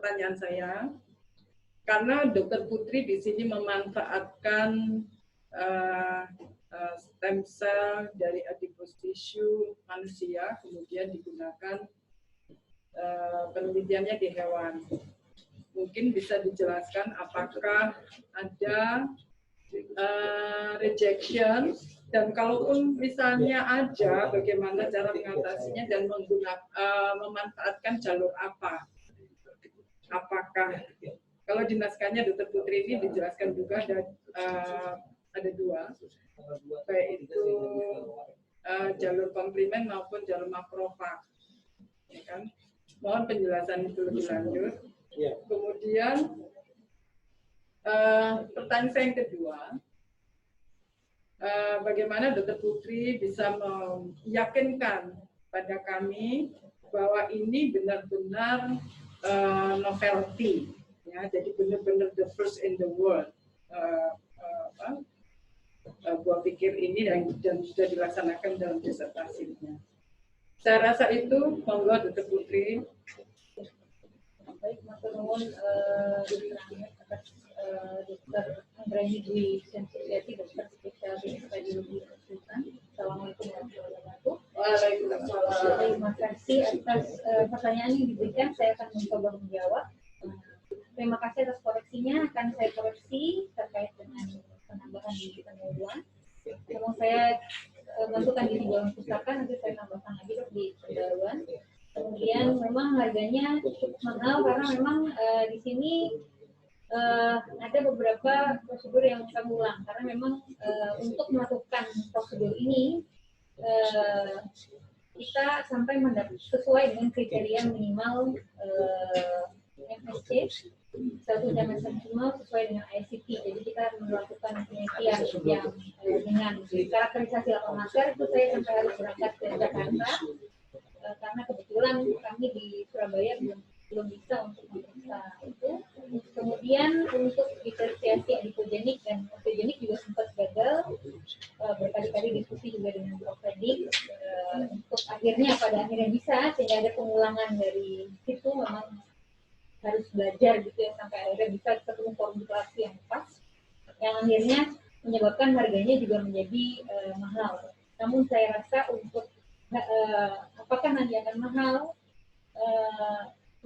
pertanyaan saya, karena Dr. Putri di sini memanfaatkan stem cell dari adipose tissue manusia, kemudian digunakan penelitiannya di hewan. Mungkin bisa dijelaskan apakah ada rejection, dan kalaupun misalnya ada, bagaimana cara mengatasinya dan memanfaatkan jalur apa? Apakah kalau di naskahnya Dr. Putri ini dijelaskan juga ada dua, baik itu jalur komplimen maupun jalur makrofag, ya kan? Mohon penjelasan itu lebih lanjut. Kemudian pertanyaan saya yang kedua, bagaimana Dr. Putri bisa meyakinkan pada kami bahwa ini benar-benar novelty, ya, jadi benar-benar the first in the world. Gua pikir ini dan sudah dilaksanakan dalam disertasinya. Saya rasa itu, monggo Dr. Putri. Baik, matur nuwun atas Dr. Anggraini Dwi Sensiati, dokter spesialis radiologi konsultan. Assalamualaikum warahmatullahi wabarakatuh. Waalaikumsalam. Terima kasih atas pertanyaan yang diberikan. Saya akan mencoba menjawab. Terima kasih atas koreksinya. Akan saya koreksi terkait dengan penambahan di pendahuluan. Memang saya masukkan di dalam pustaka, nanti saya tambahkan lagi dok di pendahuluan. Kemudian memang harganya cukup mahal karena memang di sini ada beberapa prosedur yang kami ulang karena memang untuk melakukan prosedur ini kita sampai sesuai dengan kriteria minimal MSC 1 jam maksimal sesuai dengan ICP. Jadi kita melakukan penelitian yang dengan karakterisasi laporan masker itu saya sampai harus berangkat ke Jakarta. Karena kebetulan kami di Surabaya belum bisa untuk memeriksa itu. Kemudian untuk diferensiasi adipogenik dan otogenik juga sempat gagal. Berkali-kali diskusi juga dengan Prof. Fedik untuk akhirnya pada akhirnya bisa, sehingga ada pengulangan dari situ. Memang harus belajar gitu ya sampai akhirnya bisa ketemu formulasi yang pas, yang akhirnya menyebabkan harganya juga menjadi mahal. Namun saya rasa untuk apakah nanti akan mahal?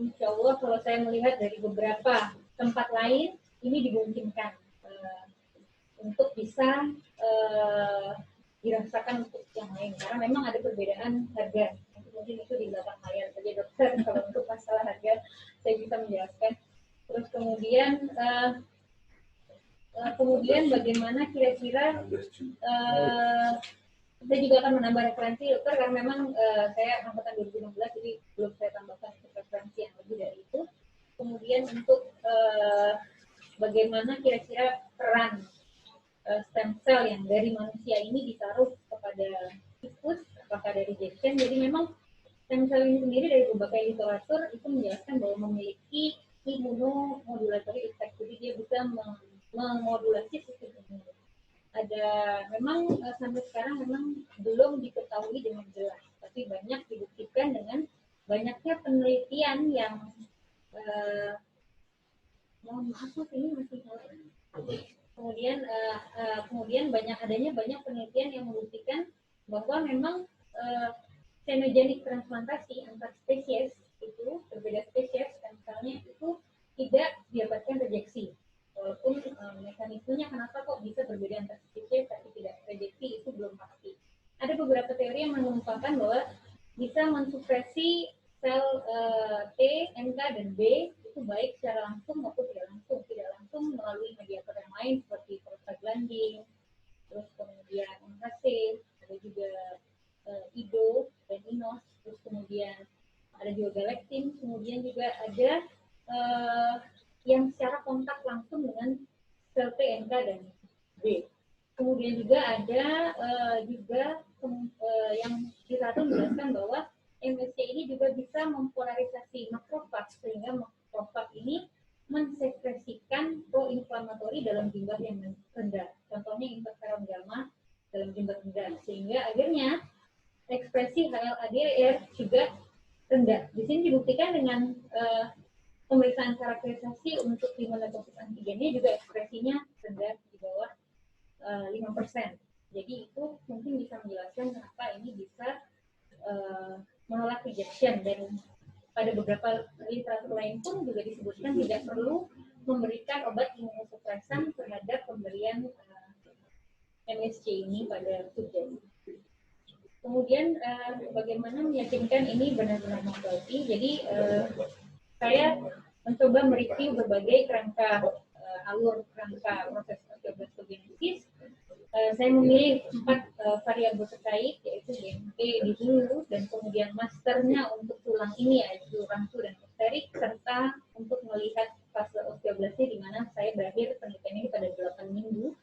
Insya Allah kalau saya melihat dari beberapa tempat lain ini dimungkinkan untuk bisa dirasakan untuk yang lain karena memang ada perbedaan harga. Mungkin itu di belakang layar saja dokter kalau untuk masalah harga saya bisa menjelaskan. Terus kemudian bagaimana kira-kira saya juga akan menambah referensi dokter karena memang saya angkatan 2016 jadi belum saya tambahkan referensi yang lebih dari itu. Kemudian untuk bagaimana kira-kira peran stem cell yang dari manusia ini ditaruh kepada tikus, apakah dari rejection. Jadi memang stem cell ini sendiri dari berbagai literatur itu menjelaskan bahwa memiliki immunomodulatory effect, jadi dia bisa memodulasi sistem imun. Ada memang sampai sekarang memang belum diketahui dengan jelas, tapi banyak dibuktikan dengan banyaknya penelitian yang mohon maaf ini masih kemudian adanya banyak penelitian yang membuktikan bahwa memang xenogenik transplantasi antar spesies itu berbeda spesies dan misalnya itu tidak didapatkan rejeksi. Walaupun mekanismenya kenapa kok bisa berbeda antar spesies tapi tidak rejeksi itu belum pasti. Ada beberapa teori yang mengungkapkan bahwa bisa mensupresi sel T, NK, dan B itu baik secara langsung maupun tidak langsung. Tidak langsung melalui mediator yang lain seperti prostaglandin, terus kemudian NHC, ada juga IDO dan INOS, terus kemudian ada juga galaktin, kemudian juga ada yang secara kontak langsung dengan sel T, NK, dan B. Kemudian juga ada yang literatur menjelaskan bahwa MSC ini juga bisa mempolarisasi makrofag sehingga makrofag ini mensekresikan proinflamatori dalam jumlah yang rendah. Contohnya interferon gamma dalam jumlah rendah sehingga akhirnya ekspresi HLA-DR juga rendah. Di sini dibuktikan dengan pemeriksaan pemeriksaan karakterisasi untuk imunotosis antigennya juga ekspresinya rendah di bawah 5%. Jadi itu mungkin bisa menjelaskan kenapa ini bisa menolak rejection, dan pada beberapa literatur lain pun juga disebutkan tidak perlu memberikan obat imunosupresan terhadap pemberian MSC ini pada subjek. Kemudian bagaimana meyakinkan ini benar-benar membantu. Jadi saya mencoba mereview berbagai kerangka alur kerangka proses osteoblastogenesis. Saya memilih 4 variabel terkait, yaitu GMP di hulu, dan kemudian masternya untuk tulang ini yaitu rangku dan pterik, serta untuk melihat fase osteoblasnya di mana saya berakhir penelitian ini pada 8 minggu.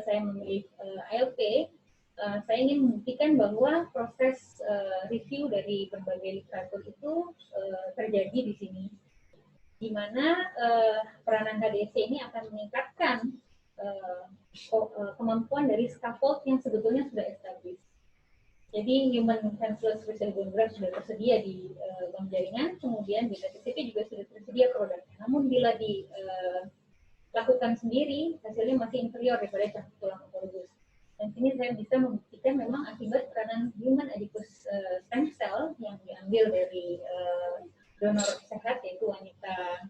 Saya memilih ALP. Saya ingin membuktikan bahwa proses review dari berbagai literatur itu terjadi di sini, di mana peranan HDC ini akan meningkatkan kemampuan dari scaffold yang sebetulnya sudah established. Jadi human senseless facial bone graft sudah tersedia di bank jaringan, kemudian beta TCP juga sudah tersedia produknya. Namun bila dilakukan sendiri, hasilnya masih inferior daripada cangkuk tulang autologous. Dan sini saya bisa membuktikan memang akibat peranan human adipose stem cell yang diambil dari donor sehat, yaitu wanita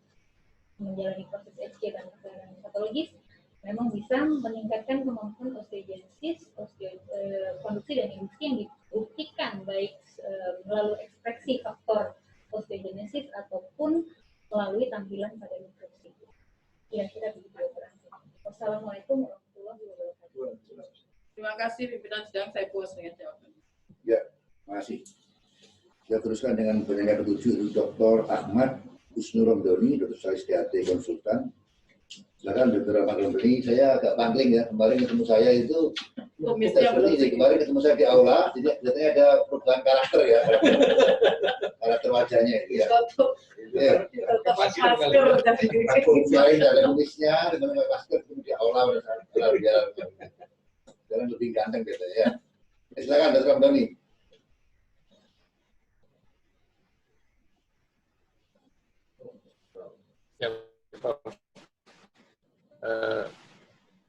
menjalani proses HC dan patologis, memang bisa meningkatkan kemampuan osteogenesis, konduksi dan induksi yang dibuktikan baik melalui ekspresi faktor osteogenesis ataupun melalui tampilan pada mikroscopy. Kira-kira begitu. Wassalamualaikum warahmatullahi wabarakatuh. Terima kasih pimpinan sidang, saya puas dengan jawabannya. Ya, terima kasih. Kita teruskan dengan penanya ke-7, Dr. Ahmad Husnur Romdoni, Dr. Spesialis DHT Konsultan. Silakan Dr. Ahmad Romdoni. Saya agak pangling ya, kemarin ketemu saya itu seperti ini. Kemarin ketemu saya di aula, jadi katanya ada perubahan karakter ya, karakter wajahnya itu ya. Tetap masker. Kemarin ada nulisnya, dengan masker ketemu di aula, biar jalan lebih ganteng gitu ya. Silakan Dr. Romdoni. Ya,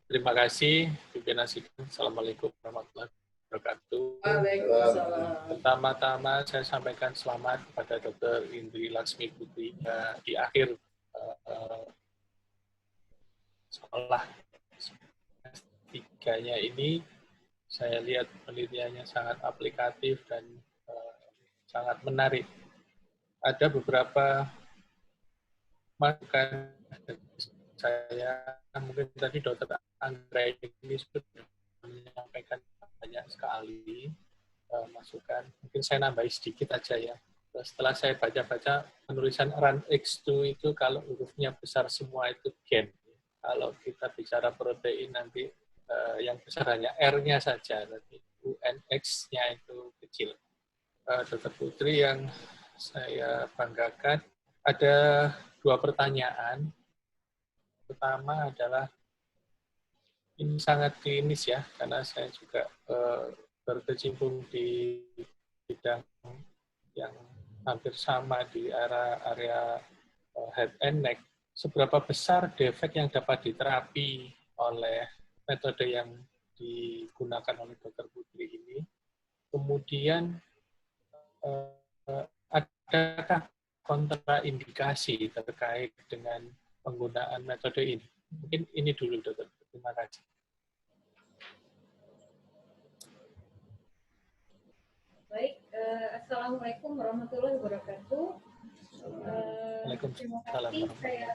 terima kasih pimpinan sidang. Assalamualaikum warahmatullahi wabarakatuh. Waalaikumsalam. Pertama-tama saya sampaikan selamat kepada Dr. Indri Laksmi Putri di akhir sekolah S3-nya ini. Saya lihat penelitiannya sangat aplikatif dan sangat menarik. Ada beberapa masukan saya, mungkin tadi Dr. Anggra ini sudah menyampaikan banyak sekali masukan. Mungkin saya nambahi sedikit aja ya. Setelah saya baca-baca penulisan RUNX2 itu kalau hurufnya besar semua itu gen. Kalau kita bicara protein nanti yang besar hanya R-nya saja, nanti UNX-nya itu kecil. Dr. Putri yang saya banggakan, ada 2 pertanyaan. Pertama adalah, ini sangat klinis ya, karena saya juga berkecimpung di bidang yang hampir sama di area head and neck. Seberapa besar defek yang dapat diterapi oleh metode yang digunakan oleh Dr. Putri ini? Kemudian, adakah kontraindikasi terkait dengan penggunaan metode ini? Mungkin ini dulu, Dokter. Terima kasih. Baik, Assalamualaikum warahmatullahi wabarakatuh. Terima kasih saya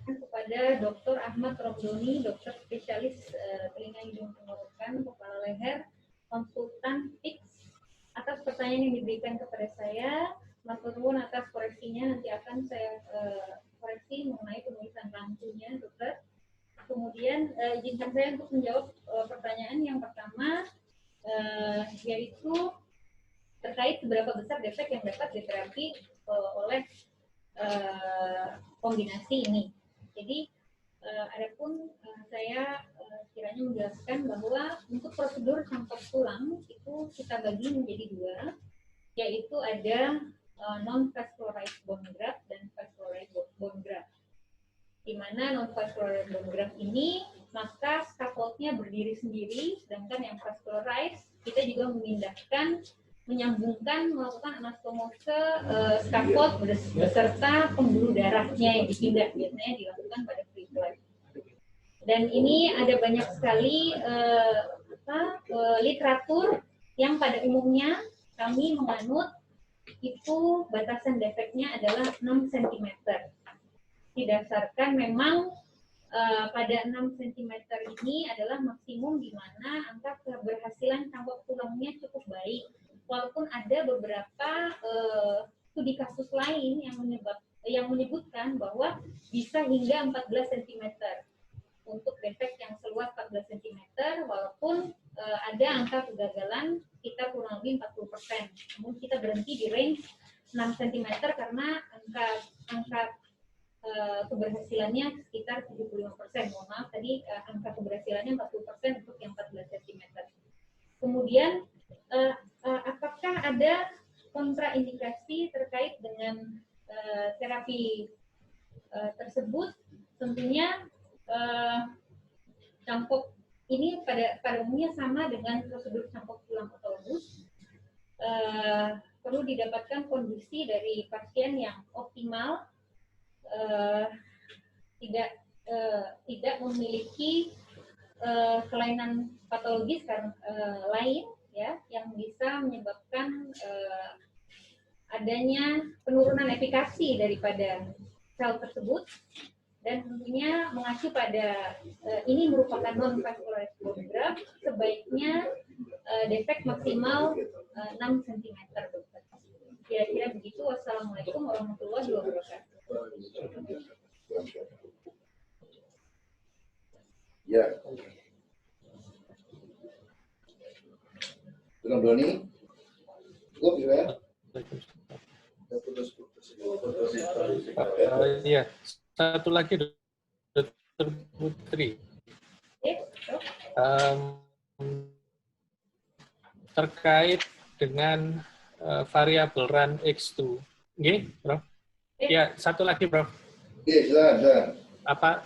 kepada Dr. Ahmad Romdoni, dokter spesialis telinga hidung tenggorokan, kepala leher, konsultan PIX, atas pertanyaan yang diberikan kepada saya. Matur nuwun atas koreksinya, nanti akan saya koreksi mengenai penulisan rangkunya, dokter. Kemudian izinkan saya untuk menjawab pertanyaan yang pertama, yaitu terkait seberapa besar defek yang dapat diterapi oleh kombinasi ini. Jadi, adapun saya kiranya menjelaskan bahwa untuk prosedur cangkok tulang itu kita bagi menjadi 2, yaitu ada non-vascularized bone graft dan vascularized di mana non-vascular bone ini maka scaffoldnya berdiri sendiri, sedangkan yang vascularized kita juga menyambungkan melakukan anastomose scaffold beserta pembuluh darahnya yang dipindah, biasanya dilakukan pada free flight. Dan ini ada banyak sekali literatur yang pada umumnya kami menganut itu batasan defeknya adalah 6 cm. Didasarkan memang pada 6 cm ini adalah maksimum di mana angka keberhasilan cangkok tulangnya cukup baik. Walaupun ada beberapa studi kasus lain yang menyebutkan bahwa bisa hingga 14 cm. Untuk defek yang seluas 14 cm, walaupun ada angka kegagalan kita kurang lebih 40%. Namun kita berhenti di range 6 cm karena angka keberhasilannya sekitar 75%. Mohon maaf, tadi angka keberhasilannya 40% untuk yang 14 cm. Kemudian, apakah ada kontraindikasi terkait dengan terapi tersebut? Tentunya cangkok ini pada umumnya sama dengan prosedur cangkok tulang otolobus. Perlu didapatkan kondisi dari pasien yang optimal, tidak memiliki kelainan patologis lain ya yang bisa menyebabkan adanya penurunan efikasi daripada sel tersebut. Dan tentunya mengacu pada ini merupakan non-vascular bone graft, sebaiknya defek maksimal 6 cm. Kira-kira begitu. Wassalamualaikum warahmatullahi wabarakatuh. Ya. Dr. Doni, cukup ya? Iya. Satu lagi, Dr. Putri. Terkait dengan variabel run X2. Oke, Prof? Ya, satu lagi, Prof. Oke, silakan. Apa?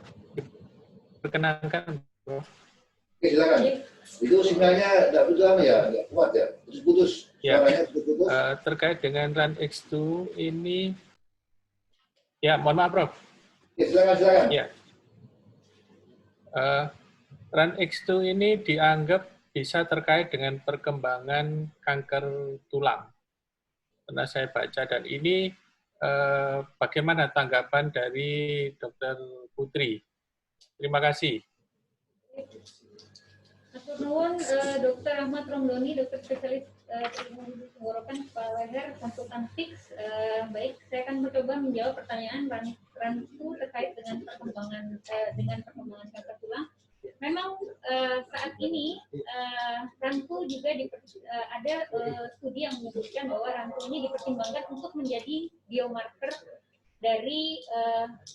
Perkenankan, Prof. Oke, silakan. Itu sinyalnya tidak begitu lama ya, nggak kuat ya, putus-putus. Ya. Terkait dengan run X2 ini, ya, mohon maaf, Prof. Ya, silakan. Ya. Run X2 ini dianggap bisa terkait dengan perkembangan kanker tulang. Pernah saya baca, dan ini bagaimana tanggapan dari Dr. Putri? Terima kasih. Atur nuwun, Dr. Ahmad Romdoni, dokter spesialis teknologi tenggorokan kepala leher, konsultan fix. Baik, saya akan mencoba menjawab pertanyaan Rantu terkait dengan perkembangan kanker tulang. Memang saat ini Rantu juga ada studi yang menyebutkan bahwa Rantu ini dipertimbangkan untuk menjadi biomarker dari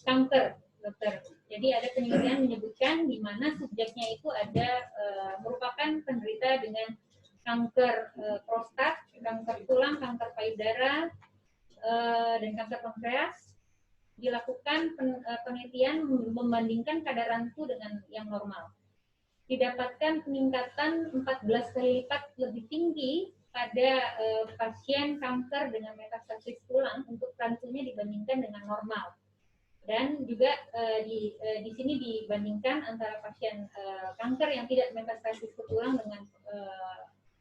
kanker, dokter. Jadi ada penelitian menyebutkan di mana subjeknya itu ada merupakan penderita dengan kanker prostat, kanker tulang, kanker payudara, dan kanker pankreas. Dilakukan penelitian membandingkan kadar Rantu dengan yang normal. Didapatkan peningkatan 14 kali lipat lebih tinggi pada pasien kanker dengan metastasis tulang untuk Rantunya dibandingkan dengan normal. Dan juga di sini dibandingkan antara pasien kanker yang tidak metastasis ke tulang dengan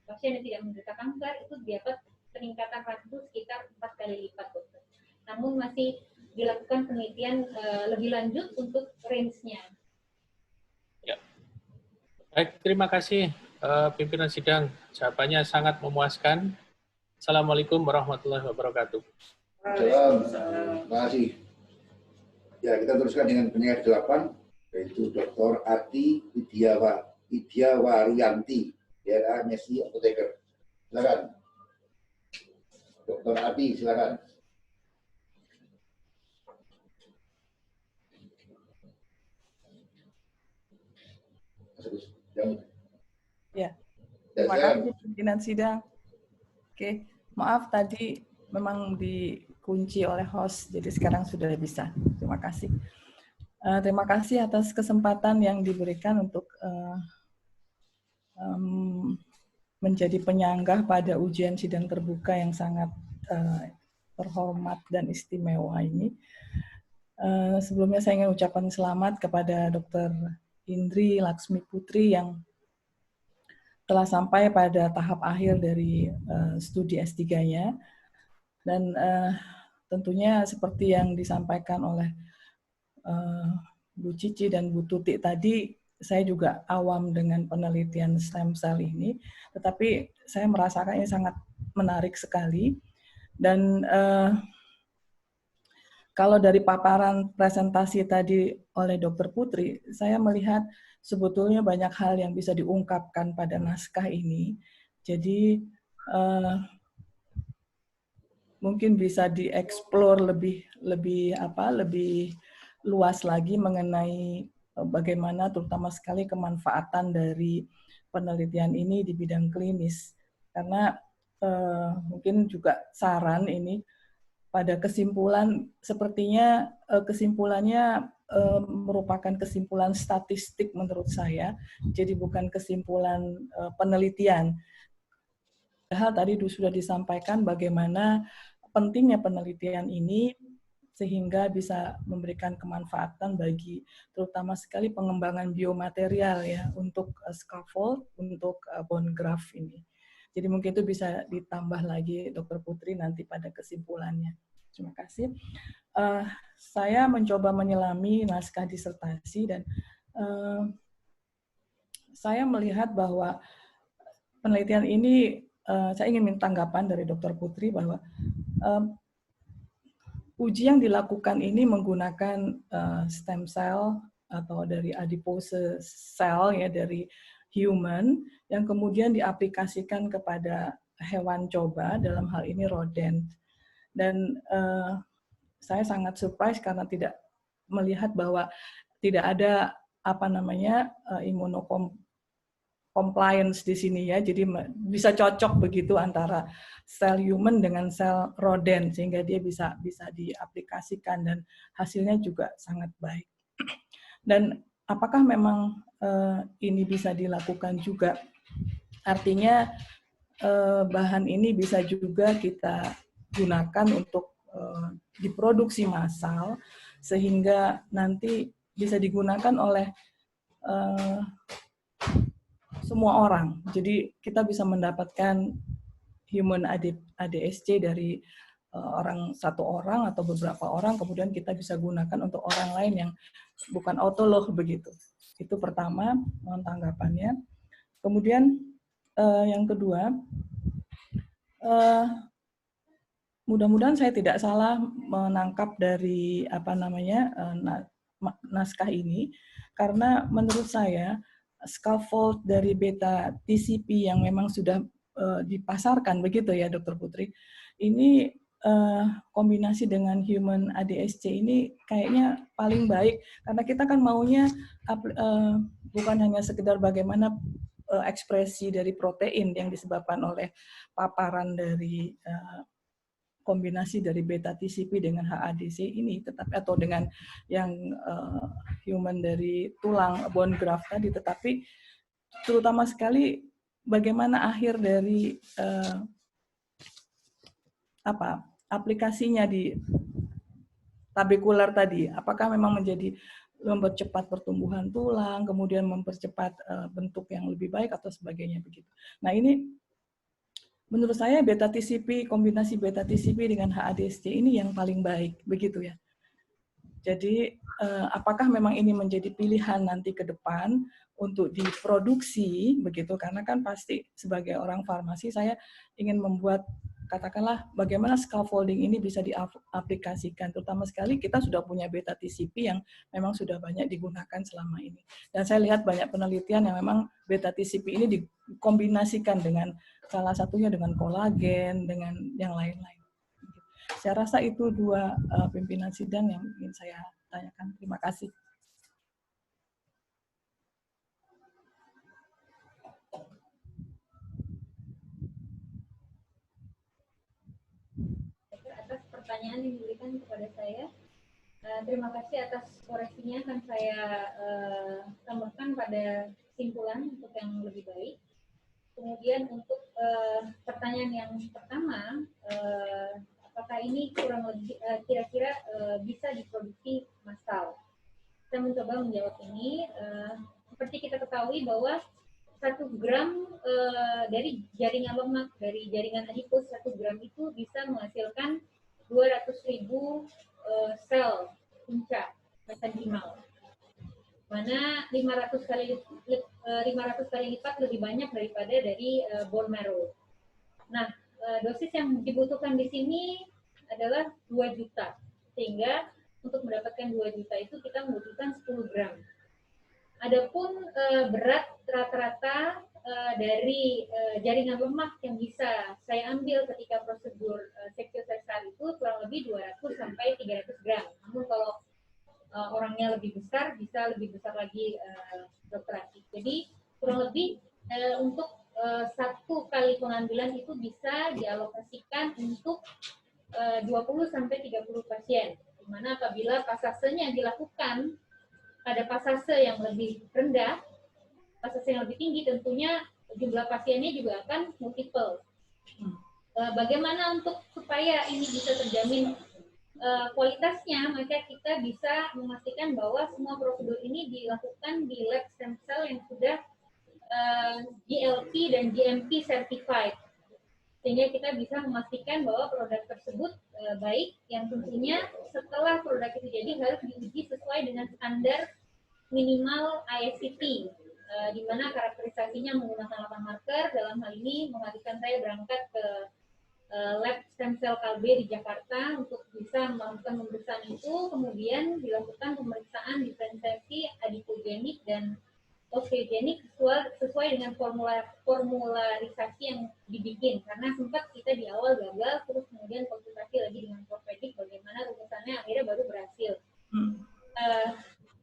pasien yang tidak menderita kanker, itu dapat peningkatan Rantu sekitar 4 kali lipat, dokter. Namun masih dilakukan penelitian lebih lanjut untuk range-nya. Ya. Baik, terima kasih pimpinan sidang. Jawabannya sangat memuaskan. Assalamualaikum warahmatullahi wabarakatuh. Terima kasih. Ya, kita teruskan dengan pendengar 8, yaitu Dr. Ati Widiawarianti, DRA Messi Apoteker. Silakan. Dr. Ati, silakan. Ya, terima kasih pimpinan sidang. Oke, maaf tadi memang dikunci oleh host, jadi sekarang sudah bisa. Terima kasih. Terima kasih atas kesempatan yang diberikan untuk menjadi penyanggah pada ujian sidang terbuka yang sangat terhormat dan istimewa ini. Sebelumnya saya ingin ucapkan selamat kepada Dr. Indri Laksmi Putri yang telah sampai pada tahap akhir dari studi S3-nya. Dan tentunya seperti yang disampaikan oleh Bu Cici dan Bu Tuti tadi, saya juga awam dengan penelitian stem cell ini, tetapi saya merasakan ini sangat menarik sekali. Dan kalau dari paparan presentasi tadi oleh Dr. Putri, saya melihat sebetulnya banyak hal yang bisa diungkapkan pada naskah ini. Jadi mungkin bisa dieksplor lebih luas lagi mengenai bagaimana terutama sekali kemanfaatan dari penelitian ini di bidang klinis. Karena mungkin juga saran ini pada kesimpulan, sepertinya kesimpulannya merupakan kesimpulan statistik menurut saya, jadi bukan kesimpulan penelitian. Padahal tadi sudah disampaikan bagaimana pentingnya penelitian ini sehingga bisa memberikan kemanfaatan bagi terutama sekali pengembangan biomaterial ya untuk scaffold, untuk bone graft ini. Jadi mungkin itu bisa ditambah lagi Dr. Putri nanti pada kesimpulannya. Terima kasih. Saya mencoba menyelami naskah disertasi dan saya melihat bahwa penelitian ini, saya ingin minta tanggapan dari Dr. Putri bahwa uji yang dilakukan ini menggunakan stem cell atau dari adipose cell ya dari human yang kemudian diaplikasikan kepada hewan coba, dalam hal ini rodent. Dan saya sangat surprise karena tidak melihat bahwa tidak ada immunocompliance di sini ya, jadi bisa cocok begitu antara sel human dengan sel rodent sehingga dia bisa diaplikasikan dan hasilnya juga sangat baik. Dan apakah memang ini bisa dilakukan juga? Artinya bahan ini bisa juga kita gunakan untuk diproduksi massal sehingga nanti bisa digunakan oleh semua orang. Jadi kita bisa mendapatkan human ADSC dari satu orang atau beberapa orang, kemudian kita bisa gunakan untuk orang lain yang bukan autolog begitu. Itu pertama, mohon tanggapannya. Kemudian yang kedua, mudah-mudahan saya tidak salah menangkap dari naskah ini, karena menurut saya scaffold dari beta TCP yang memang sudah dipasarkan begitu ya Dr. Putri, ini kombinasi dengan human ADSC ini kayaknya paling baik, karena kita kan maunya bukan hanya sekedar bagaimana ekspresi dari protein yang disebabkan oleh paparan dari kombinasi dari beta TCP dengan HADC ini, tetapi atau dengan yang human dari tulang bone graft tadi, tetapi terutama sekali bagaimana akhir dari aplikasinya di tabekular tadi, apakah memang menjadi mempercepat pertumbuhan tulang, kemudian mempercepat bentuk yang lebih baik atau sebagainya begitu. Nah ini menurut saya beta TCP, kombinasi beta TCP dengan HADSC ini yang paling baik, begitu ya. Jadi apakah memang ini menjadi pilihan nanti ke depan untuk diproduksi, begitu? Karena kan pasti sebagai orang farmasi saya ingin membuat, katakanlah bagaimana scaffolding ini bisa diaplikasikan, terutama sekali kita sudah punya beta TCP yang memang sudah banyak digunakan selama ini. Dan saya lihat banyak penelitian yang memang beta TCP ini dikombinasikan dengan salah satunya dengan kolagen, dengan yang lain-lain. Saya rasa itu dua pimpinan sidang yang ingin saya tanyakan. Terima kasih. Atas pertanyaan yang diberikan kepada saya, Terima kasih atas koreksinya, akan saya tambahkan pada kesimpulan untuk yang lebih baik. Kemudian untuk pertanyaan yang pertama, apakah ini kurang lebih kira-kira bisa diproduksi massal? Saya mencoba menjawab ini. Seperti kita ketahui bahwa 1 gram dari jaringan lemak, dari jaringan adipos 1 gram itu bisa menghasilkan 200.000 sel punca mesenkimal, mana 500 kali lipat lebih banyak daripada dari bone marrow. Nah, dosis yang dibutuhkan di sini adalah 2 juta, sehingga untuk mendapatkan 2 juta itu kita membutuhkan 10 gram. Adapun berat rata-rata dari jaringan lemak yang bisa saya ambil ketika prosedur sektio-sesar itu kurang lebih 200 sampai 300 gram. Namun kalau orangnya lebih besar, bisa lebih besar lagi Dr. Ati. Jadi kurang lebih untuk 1 kali pengambilan itu bisa dialokasikan untuk 20 sampai 30 pasien. Di mana apabila pasasenya dilakukan pada pasase yang lebih rendah, pasase yang lebih tinggi, tentunya jumlah pasiennya juga akan multiple. Bagaimana untuk supaya ini bisa terjamin kualitasnya, maka kita bisa memastikan bahwa semua prosedur ini dilakukan di lab stem cell yang sudah GLP dan GMP certified, sehingga kita bisa memastikan bahwa produk tersebut baik, yang tentunya setelah produk itu jadi harus diuji sesuai dengan standar minimal ISCT, di mana karakterisasinya menggunakan 8 marker. Dalam hal ini menghadirkan saya berangkat ke lab stem cell Kalbe di Jakarta untuk bisa melakukan pemeriksaan itu, kemudian dilakukan pemeriksaan diferensiasi adipogenik dan osteogenik sesuai dengan formularisasi yang dibikin, karena sempat kita di awal gagal, terus kemudian konsultasi lagi dengan ortopedik bagaimana rumusannya, akhirnya baru berhasil.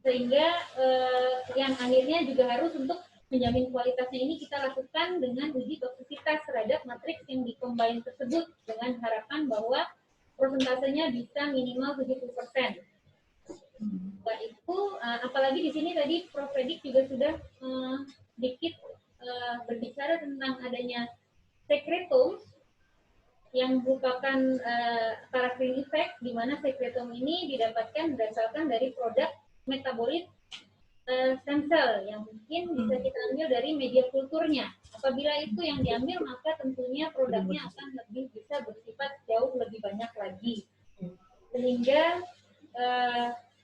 Sehingga yang akhirnya juga harus untuk menjamin kualitasnya ini kita lakukan dengan uji toksisitas terhadap matriks yang dikombin tersebut dengan harapan bahwa persentasenya bisa minimal 70%. Setelah itu, apalagi di sini tadi Prof. Fedik juga sudah sedikit berbicara tentang adanya sekretom yang merupakan paraffin effect, di mana sekretom ini didapatkan berdasarkan dari produk metabolit stem cell yang mungkin bisa kita ambil dari media kulturnya. Apabila itu yang diambil, maka tentunya produknya akan lebih bisa bersifat jauh lebih banyak lagi. Sehingga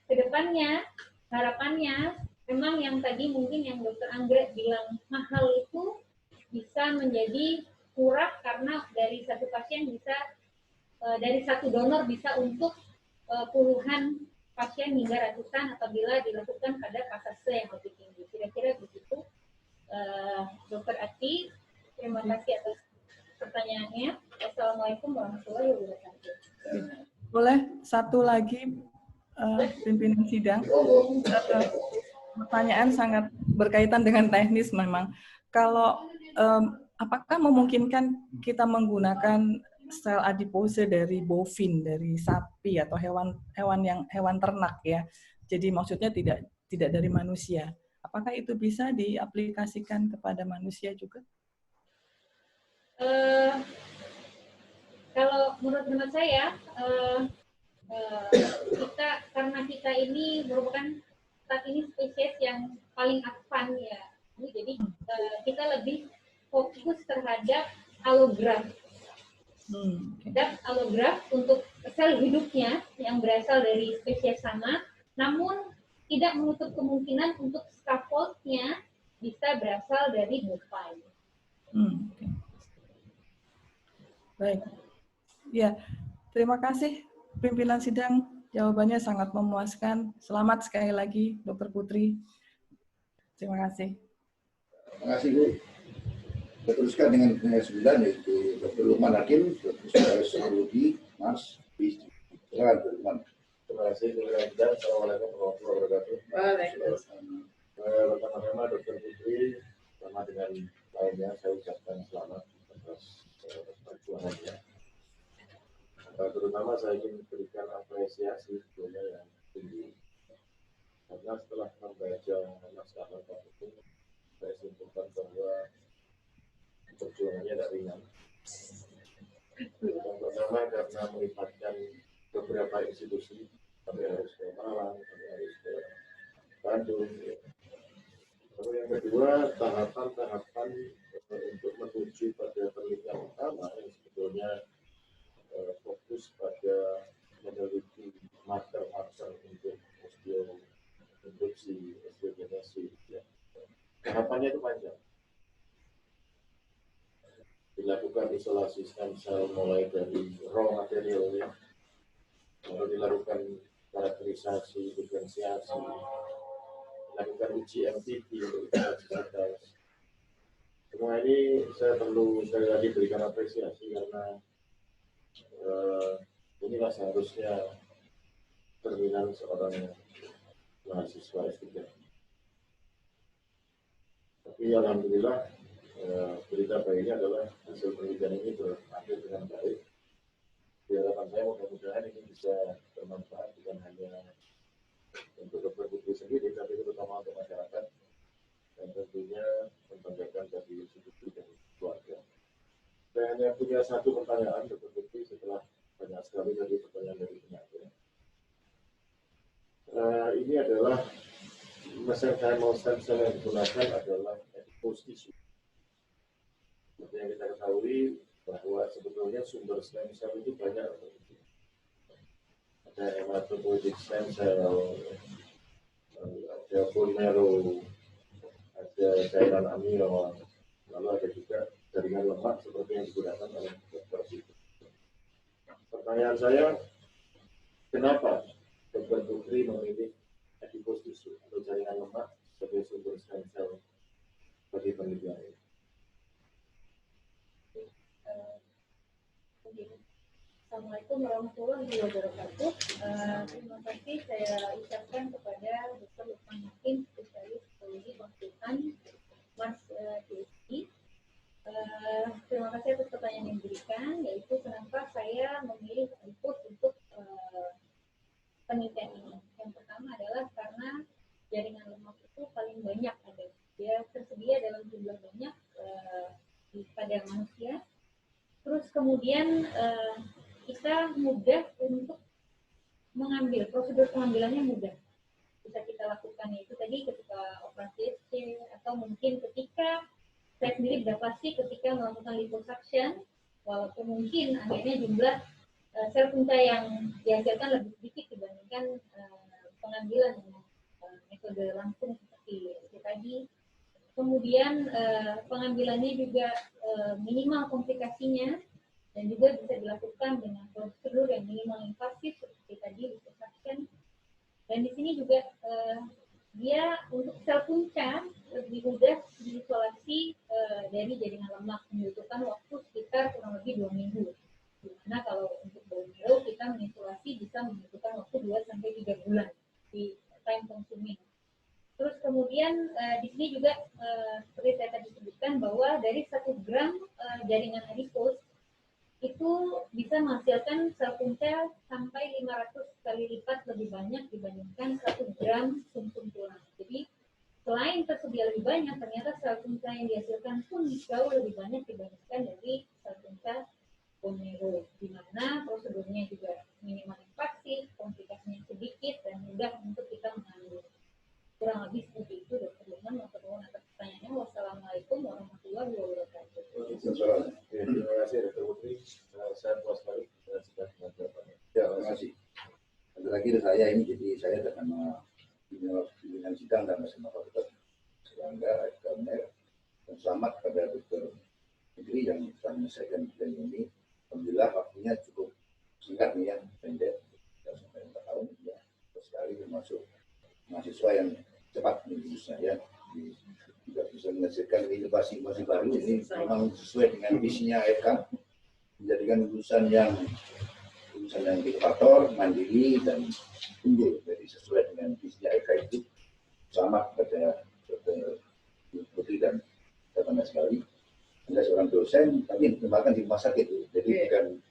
kedepannya harapannya memang yang tadi mungkin yang Dr. Anggrek bilang mahal itu bisa menjadi murah, karena dari 1 pasien bisa dari 1 donor bisa untuk puluhan pasien hingga ratusan apabila dilakukan pada pasase yang lebih tinggi. Kira-kira begitu, Dr. Ati. Terima kasih atas pertanyaannya. Assalamualaikum warahmatullahi wabarakatuh. Boleh satu lagi, pimpinan sidang. Pertanyaan sangat berkaitan dengan teknis memang. Kalau apakah memungkinkan kita menggunakan sel adipose dari bovin, dari sapi atau hewan ternak ya? Jadi maksudnya tidak dari manusia. Apakah itu bisa diaplikasikan kepada manusia juga? Kalau menurut saya, karena kita ini merupakan saat ini spesies yang paling advance ya, jadi kita lebih fokus terhadap allograft. Dan allograft untuk sel hidupnya yang berasal dari spesies sama, namun tidak menutup kemungkinan untuk scaffoldnya bisa berasal dari bovine. Baik. Ya, terima kasih pimpinan sidang. Jawabannya sangat memuaskan. Selamat sekali lagi, Dr. Putri. Terima kasih. Terima kasih, Bu. Kita teruskan dengan pertanyaan 9, yaitu Dr. Lukman Hakim, Dr. Sarudi, Mas, Bisri. Silakan, Dr. Lukman. Terima kasih, Dr. Assalamualaikum warahmatullahi wabarakatuh. Waalaikumsalam. Pertama-tama Dr. Putri, sama dengan lainnya, saya ucapkan selamat atas perjuangannya. Terutama saya ingin memberikan apresiasi sebetulnya yang Karena setelah membaca naskah lengkap itu, saya simpulkan bahwa perjuangannya tidak ringan. Yang pertama karena melibatkan beberapa institusi, sampai harus ke Malang, sampai harus ke Bandung. Lalu yang kedua, tahapan-tahapan untuk menuju pada penelitian utama yang sebetulnya fokus pada meneliti marker-marker untuk osteoinduksi, osteogenesis. Ya. Tahapannya itu panjang. Dilakukan isolasi stem cell mulai dari raw materialnya, lalu dilakukan karakterisasi, diferensiasi, dilakukan uji MTP untuk kapasitas. Semua ini saya perlu sekali lagi berikan apresiasi karena inilah seharusnya cerminan seorang mahasiswa S3. Tapi alhamdulillah berita baiknya adalah hasil penelitian ini berakhir dengan baik. Di harapan saya mudah-mudahan ini bisa bermanfaat bukan hanya untuk Dr. Putri sendiri, tapi terutama untuk masyarakat dan tentunya membanggakan bagi institusi dan keluarga. Saya hanya punya satu pertanyaan Dr. Putri setelah banyak sekali dari pertanyaan dari penyampaian. Ini adalah mesenchymal stem cell yang digunakan adalah adipose tissue. Seperti yang kita ketahui bahwa sebetulnya sumber stem cell itu banyak. Ada hematopoietic stem cell, ada bone marrow, ada cairan amion, lalu ada juga jaringan lemak seperti yang digunakan oleh Dr. Putri. Pertanyaan saya, kenapa Dr. Putri memilih adipose tissue atau jaringan lemak sebagai sumber stem cell bagi penelitian ini? Assalamualaikum warahmatullahi wabarakatuh. Terima kasih saya ucapkan kepada Dr. Lukman Hakim, spesialis psikologi konsultan Mas PhD. Terima kasih atas pertanyaan yang diberikan, yaitu kenapa saya memilih adipose untuk penelitian ini. Yang pertama adalah karena jaringan lemak itu paling banyak ada. Dia tersedia dalam jumlah banyak pada manusia. Terus kemudian kita mudah untuk mengambil, prosedur pengambilannya mudah. Bisa kita lakukan itu tadi ketika operasi SC, atau mungkin ketika saya sendiri berpasti ketika melakukan liposuction, walaupun mungkin akhirnya jumlah sel punca yang dihasilkan lebih sedikit dibandingkan pengambilan metode langsung seperti itu tadi. Kemudian pengambilannya juga minimal komplikasinya, dan juga bisa dilakukan dengan prosedur yang minimal invasif seperti tadi liposuction. Dan di sini juga dia untuk sel punca lebih mudah diisolasi dari jaringan lemak, membutuhkan waktu sekitar kurang lebih 2 minggu. Dimana kalau untuk bone marrow kita mengisolasi bisa membutuhkan waktu 2-3 bulan di time consuming. Terus kemudian di sini juga seperti saya tadi sebutkan bahwa dari 1 gram jaringan adipose itu bisa menghasilkan sel punca sampai 500 kali lipat lebih banyak dibandingkan 1 gram sumsum tulang. Jadi selain tersedia lebih banyak, ternyata sel punca yang dihasilkan pun jauh lebih banyak dibandingkan dari sel punca bone marrow, di mana prosedurnya juga minimal invasif, komplikasinya sedikit dan mudah untuk kita mengambil. Kurang lebih seperti itu, Dr. Lukman. Mohon atas pertanyaannya. Wassalamualaikum warahmatullahi wabarakatuh. Terima kasih Dr. Putri. Saya puas sekali sudah menjawabnya. Ya, terima kasih. Ada lagi dari saya ini, jadi saya bersama pimpinan sidang dan bersama Dr. Serangga, Ekster, dan selamat pada Dr. Putri yang telah menyelesaikan bidang ini. Alhamdulillah waktunya cukup singkat nih ya, pendek, sampai 4 tahun ya, sekali termasuk mahasiswa yang cepat lulusnya ya, juga bisa menghasilkan inovasi baru. Ini memang sesuai dengan visinya EK, menjadikan lulusan yang inovator, mandiri dan unggul. Jadi sesuai dengan visinya EK itu sama pada Dr. Putri dan teman-teman sekali. Anda seorang dosen, tapi dikembangkan di rumah sakit, jadi bukan